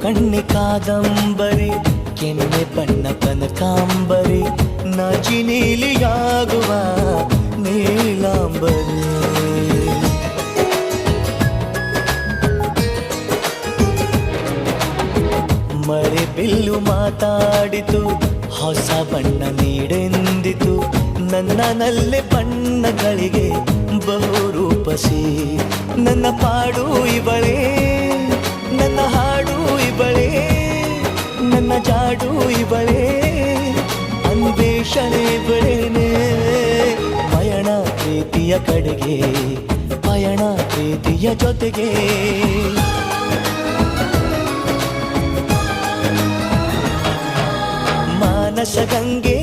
ಕಣ್ಣೆ ಕಾದಂಬರಿ, ಕೆನ್ನೆ ಬಣ್ಣ ಕನಕಾಂಬರಿ, ನಾಚಿ ನೀಲಿಯಾಗುವ ನೀಲಾಂಬರಿ. ಮಳೆ ಬಿಲ್ಲು ಮಾತಾಡಿತು, ಹೊಸ ಬಣ್ಣ ನೀಡೆಂದಿತು, ನನ್ನ ನಲ್ಲೆ ಬಣ್ಣಗಳಿಗೆ ಬಹುರೂಪಸಿ. ನನ್ನ ಪಾಡು ಇವಳೇ, ನನ್ನ ಹಾಡು ಇವಳೇ, ನನ್ನ ಜಾಡು ಇವಳೇ, ಅನ್ವೇಷಣೆ ಇವಳೇನೆ. ಪಯಣ ಪ್ರೀತಿಯ ಕಡೆಗೆ, ಪಯಣ ಪ್ರೀತಿಯ ಜೊತೆಗೆ. ಮಾನಸ ಗಂಗೆ